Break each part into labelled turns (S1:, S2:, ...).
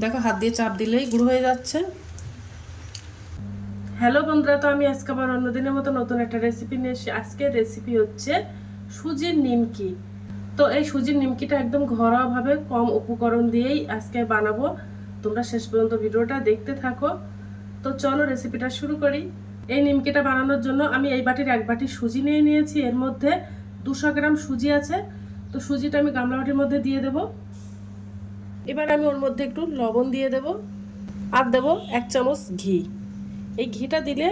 S1: দেখো হাত দিয়ে চাপ দিলেই গুঁড়ো হয়ে যাচ্ছে। হ্যালো বন্ধুরা, তো আমি আজকে আবার অন্যদিনের মতো নতুন একটা রেসিপি নিয়ে এসেছি। আজকের রেসিপি হচ্ছে সুজির নিমকি। তো এই সুজির নিমকিটা একদম ঘরোয়াভাবে কম উপকরণ দিয়েই আজকে বানাবো। তোমরা শেষ পর্যন্ত ভিডিওটা দেখতে থাকো। তো চলো রেসিপিটা শুরু করি। এই নিমকিটা বানানোর জন্য আমি এই বাটির এক বাটি সুজি নিয়ে নিয়েছি। এর মধ্যে 200 গ্রাম সুজি আছে। তো সুজিটা আমি গামলা বাটির মধ্যে দিয়ে দেব। এবার আমি ওর মধ্যে একটু লবণ দিয়ে দেব আর দেবো 1 চামচ ঘি। এই ঘিটা দিলে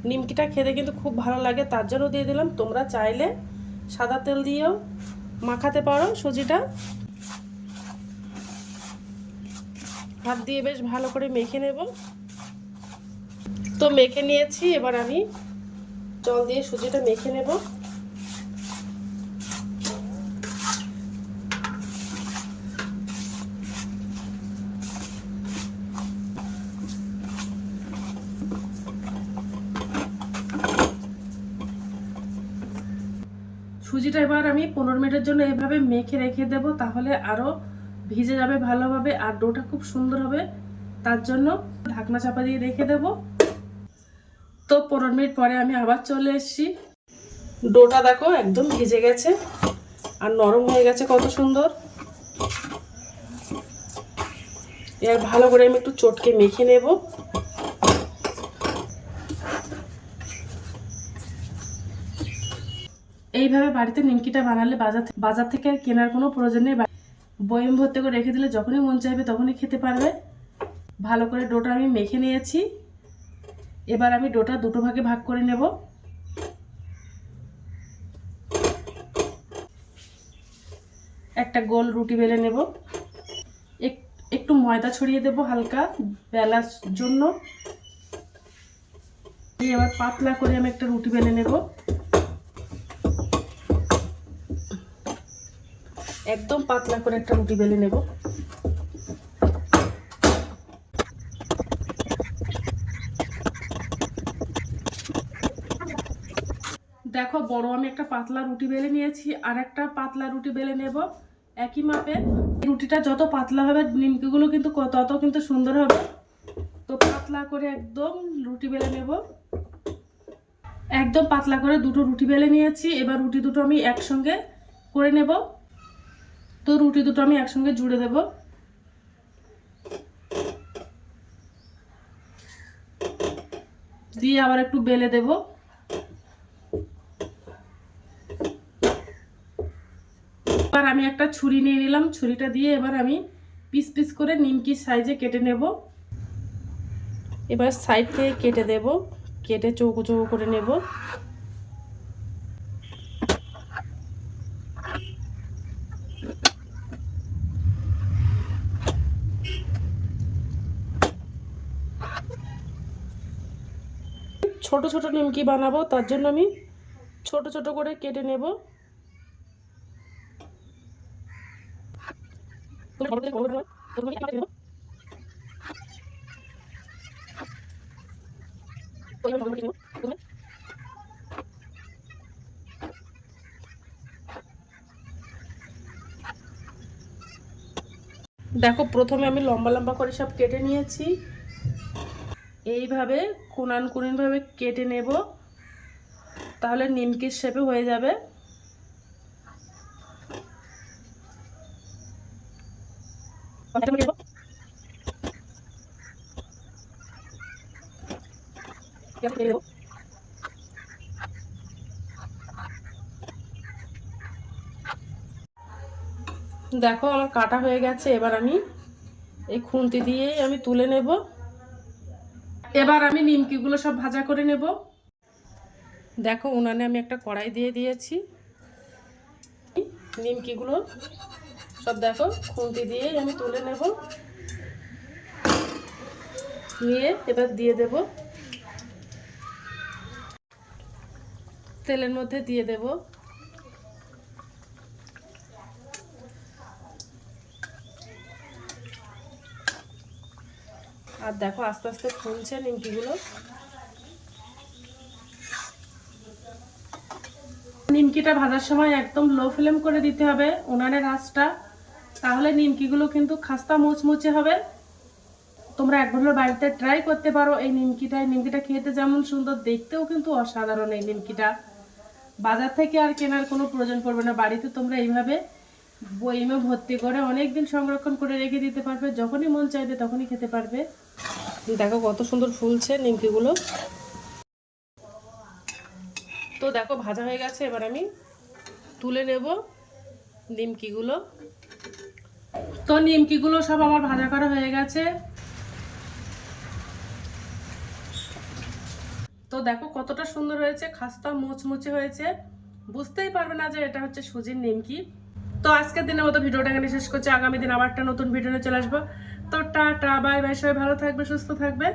S1: নিমকিটা খেতে কিন্তু খুব ভালো লাগে, তার জন্য দিয়ে দিলাম। তোমরা চাইলে সাদা তেল দিয়েও মাখাতে পারো সুজিটা। হাত দিয়ে বেশ ভালো করে মেখে নেব। তো মেখে নিয়েছি, এবার আমি জল দিয়ে সুজিটা মেখে নেব। সুজিটা এবার আমি 15 মিনিটের জন্য এভাবে মেখে রেখে দেব, তাহলে আরও ভিজে যাবে ভালোভাবে আর ডোটা খুব সুন্দর হবে। তার জন্য ঢাকনা চাপা দিয়ে রেখে দেব। তো 15 মিনিট পরে আমি আবার চলে এসেছি। ডোটা দেখো একদম ভিজে গেছে আর নরম হয়ে গেছে কত সুন্দর। এর ভালো করে আমি একটু চটকে মেখে নেব। এইভাবে বাড়িতে নিমকিটা বানালে বাজার থেকে আর কেনার কোনো প্রয়োজন নেই। বয়ম ভর্তি করে রেখে দিলে যখনই মন চাইবে তখনই খেতে পারবে। ভালো করে ডোটা আমি মেখে নিয়েছি। এবার আমি ডোটা দুটো ভাগে ভাগ করে নেব। একটা গোল রুটি বেলে নেব। একটু ময়দা ছড়িয়ে দেব হালকা বেলার জন্য। এবার পাতলা করে আমি একটা রুটি বেলে নেব। একদম পাতলা করে একটা রুটি বেলে নেব। দেখো বড় আমি একটা পাতলা রুটি বেলে নিয়েছি, আর একটা পাতলা রুটি বেলে নেব একই মাপে। রুটিটা যত পাতলা হবে নিমকিগুলো কিন্তু তত কিন্তু সুন্দর হবে। তো পাতলা করে একদম রুটি বেলে নেব। একদম পাতলা করে দুটো রুটি বেলে নিয়েছি। এবার রুটি দুটো আমি একসঙ্গে করে নেব। তো রুটি দুটো আমি একসঙ্গে জুড়ে দেব। দিয়ে আবার একটু বেলে দেব। এবার আমি একটা ছুরি নিয়ে নিলাম। ছুরিটা দিয়ে এবার আমি পিস পিস করে নিমকির সাইজে কেটে নেব। এবার সাইড থেকে কেটে দেব, কেটে চৌকো চৌকো করে নেব। ছোট ছোট নিমকি বানাবো, তার জন্য আমি ছোট ছোট করে কেটে নেব। দেখো প্রথমে আমি লম্বা লম্বা করে সব কেটে নিয়েছি। এইভাবে কোনান কোনান ভাবে কেটে নেব, তাহলে নিমকির শেপে হয়ে যাবে। দেখো আমার কাটা হয়ে গেছে। এবার আমি এই খুন্তি দিয়ে আমি তুলে নেব। এবার আমি নিমকিগুলো সব ভাজা করে নেব। দেখো উনানে আমি একটা কড়াই দিয়ে দিয়েছি। নিমকিগুলো সব দেখো খুন্তি দিয়ে আমি তুলে নেব। নিয়ে এবার দিয়ে দেব, তেলের মধ্যে দিয়ে দেব। আর দেখো আস্তে আস্তে ফুলছে নিমকিগুলো। নিমকিটা ভাজার সময় একদম লো ফ্লেম করে দিতে হবে উনানের আঁচটা, তাহলে নিমকিগুলো কিন্তু খাস্তা মুচমুচে হবে। তোমরা একবার হলো বাড়িতে ট্রাই করতে পারো এই নিমকিটা খেতে যেমন সুন্দর, দেখতেও কিন্তু অসাধারণ। এই নিমকিটা বাজার থেকে আর কেনার কোনো প্রয়োজন পড়বে না, বাড়িতে তোমরা এইভাবে বয়মে ভর্তি করে অনেক দিন সংরক্ষণ করে রেখে দিতে পারবে, যখনই মন চাইবে তখনই খেতে পারবে। দেখো কত সুন্দর ফুলছে নিমকিগুলো। তো দেখো ভাজা হয়ে গেছে, এবার আমি তুলে নেব নিমকিগুলো। তো নিমকিগুলো সব আমার ভাজা করা হয়ে গেছে। তো দেখো কতটা সুন্দর হয়েছে, খাস্তা মুচমুচে হয়েছে, বুঝতেই পারবে না যে এটা হচ্ছে সুজির নিমকি। তো আজকের দিনের মতো ভিডিওটা এখানে শেষ করছি, আগামী দিন আবার একটা নতুন ভিডিও নিয়ে চলে আসবো। তো টাটা, বাই বাই, সবাই ভালো থাকবে, সুস্থ থাকবে।